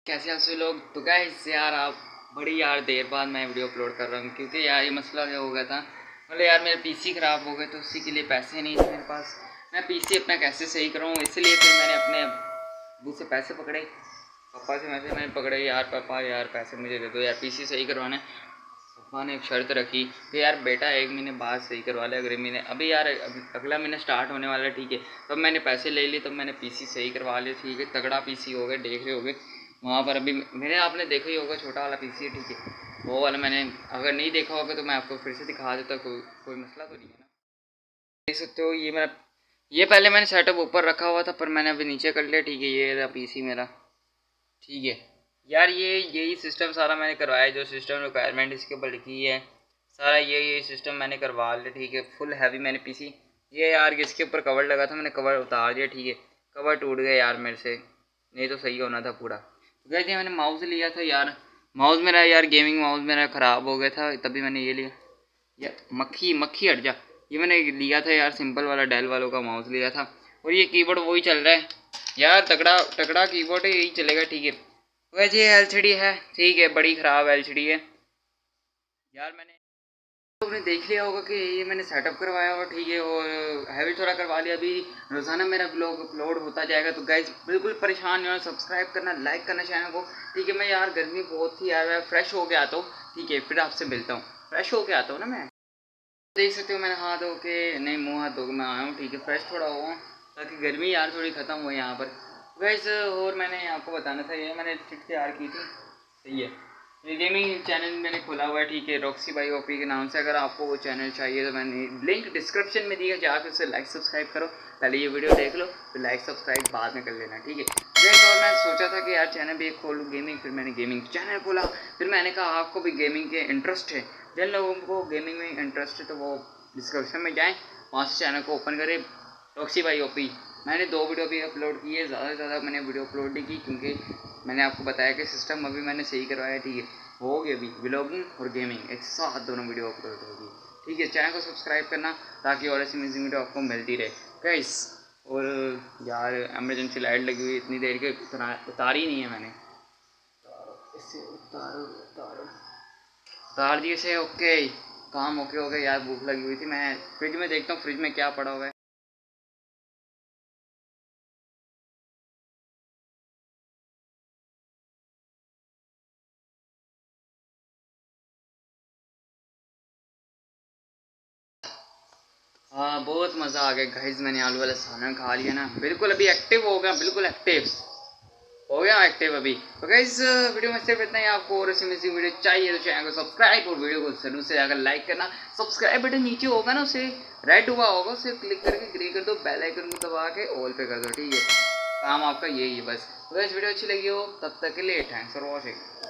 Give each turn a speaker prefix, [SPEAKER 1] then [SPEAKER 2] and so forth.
[SPEAKER 1] कैसे आप सभी लोग। तो गाइस यार आप बड़ी देर बाद मैं वीडियो अपलोड कर रहा हूँ क्योंकि यार ये मसला क्या हो गया था। मतलब यार मेरे पीसी ख़राब हो गए तो उसी के लिए पैसे नहीं थे मेरे पास। मैं पीसी अपना कैसे सही कराऊँ, इसलिए फिर मैंने अपने अब्बू से पैसे पकड़े, पापा से मैंने पकड़े। यार पापा यार पैसे मुझे दे दो यार, पीसी सही करवाना है। पापा ने एक शर्त रखी कि यार बेटा 1 महीने बाद सही करवा ले। अगले महीने अभी यार अगला महीना स्टार्ट होने वाला है, ठीक है। तब मैंने पैसे ले लिए, तब मैंने पीसी सही करवा लिया, ठीक है। तगड़ा पीसी हो गया, देख रहे होगे वहाँ पर। अभी मेरे आपने देखा ही होगा, छोटा वाला पीसी है, ठीक है। वो वाला मैंने अगर नहीं देखा होगा तो मैं आपको फिर से दिखा देता, कोई मसला तो नहीं है ना। देख सकते हो ये पहले मैंने सेटअप ऊपर रखा हुआ था, पर मैंने अभी नीचे कर लिया, ठीक है। ये रहा पीसी मेरा, ठीक है। यार यही सिस्टम सारा मैंने करवाया, जो सिस्टम रिक्वायरमेंट इसके ऊपर लिखी है सारा यही सिस्टम मैंने करवा लिया, ठीक है। फुल हैवी मैंने पीसी, ये यार इसके ऊपर कवर लगा था, मैंने कवर उतार दिया, ठीक है। कवर टूट गया यार मेरे से, नहीं तो सही होना था पूरा। तो कहते मैंने माउस लिया था यार, माउस मेरा यार गेमिंग माउस मेरा ख़राब हो गया था, तभी मैंने ये लिया। यार मक्खी मक्खी हट जा। ये मैंने लिया था यार, सिंपल वाला डेल वालों का माउस लिया था, और ये कीबोर्ड वही चल रहा है यार, तगड़ा तगड़ा कीबोर्ड है, यही चलेगा, ठीक है। वैसे ये एलसीडी है, ठीक है, बड़ी ख़राब एलसीडी है यार। मैंने आपने देख लिया होगा कि ये मैंने सेटअप करवाया हुआ, ठीक है, और हैवी थोड़ा करवा लिया। अभी रोज़ाना मेरा ब्लॉग अपलोड होता जाएगा, तो गाइज बिल्कुल परेशान नहीं होना, सब्सक्राइब करना, लाइक करना चैनल को, ठीक है। मैं यार गर्मी बहुत थी यार, मैं फ्रेश हो के आता हूँ, ठीक है, फिर आपसे मिलता हूँ। फ्रेश हो के आता हूँ ना मैं, देख सकते हो मैंने हाथ धो के, नहीं मुँह हाथ धो के मैं आया हूँ, ठीक है। फ्रेश थोड़ा हुआ हूँ ताकि गर्मी यार थोड़ी ख़त्म हो यहाँ पर गाइज। और मैंने आपको बताना था, ये मैंने ट्रिक तैयार की थी, सही है। ये गेमिंग चैनल मैंने खोला हुआ है, ठीक है, रॉक्सी बाई ओपी के नाम से। अगर आपको वो चैनल चाहिए तो मैंने लिंक डिस्क्रिप्शन में दिया, जाकर उससे लाइक सब्सक्राइब करो। पहले ये वीडियो देख लो, फिर लाइक सब्सक्राइब बाद में कर लेना, ठीक है। और मैं सोचा था कि यार चैनल भी एक खोलूँ गेमिंग, फिर मैंने गेमिंग चैनल खोला। फिर मैंने कहा आपको भी गेमिंग के इंटरेस्ट है, जिन लोगों को गेमिंग में इंटरेस्ट है तो वो डिस्क्रिप्शन में जाएँ, वहाँ से चैनल को ओपन करें, रॉक्सी बाई ओपी। मैंने 2 वीडियो भी अपलोड की है, ज़्यादा से ज़्यादा मैंने वीडियो अपलोड नहीं की क्योंकि मैंने आपको बताया कि सिस्टम अभी मैंने सही करवाया, ठीक है। हो गया अभी व्लॉगिंग और गेमिंग एक साथ दोनों वीडियो अपलोड होगी, ठीक है। चैनल को सब्सक्राइब करना ताकि और ऐसी म्यूजिक वीडियो आपको मिलती रहे गाइस। और यार एमरजेंसी लाइट लगी हुई इतनी देर के, उतारी नहीं है मैंने, इसे उतार दिए से, ओके। काम ओके हो गया यार, भूख लगी हुई थी, मैं फ्रिज में देखता हूँ फ्रिज में क्या पड़ा हुआ है। हाँ बहुत मज़ा आ गया गाइस, मैंने आलू वाला सालन खा लिया ना, बिल्कुल अभी एक्टिव हो गया, बिल्कुल एक्टिव हो गया एक्टिव अभी। तो गाइस वीडियो में सिर्फ इतना ही। आपको और ऐसी वीडियो चाहिए तो चैनल को सब्सक्राइब और वीडियो को जरूर से जाकर लाइक करना। सब्सक्राइब बटन नीचे होगा ना, उसे रेड हुआ होगा, उसे क्लिक करके ग्रे कर दो, बेल आइकन को दबा के ऑल पे कर दो, ठीक है। काम आपका यही है बस। तो गाइस वीडियो अच्छी लगी हो तब तक के लिए थैंक्स फॉर वॉचिंग।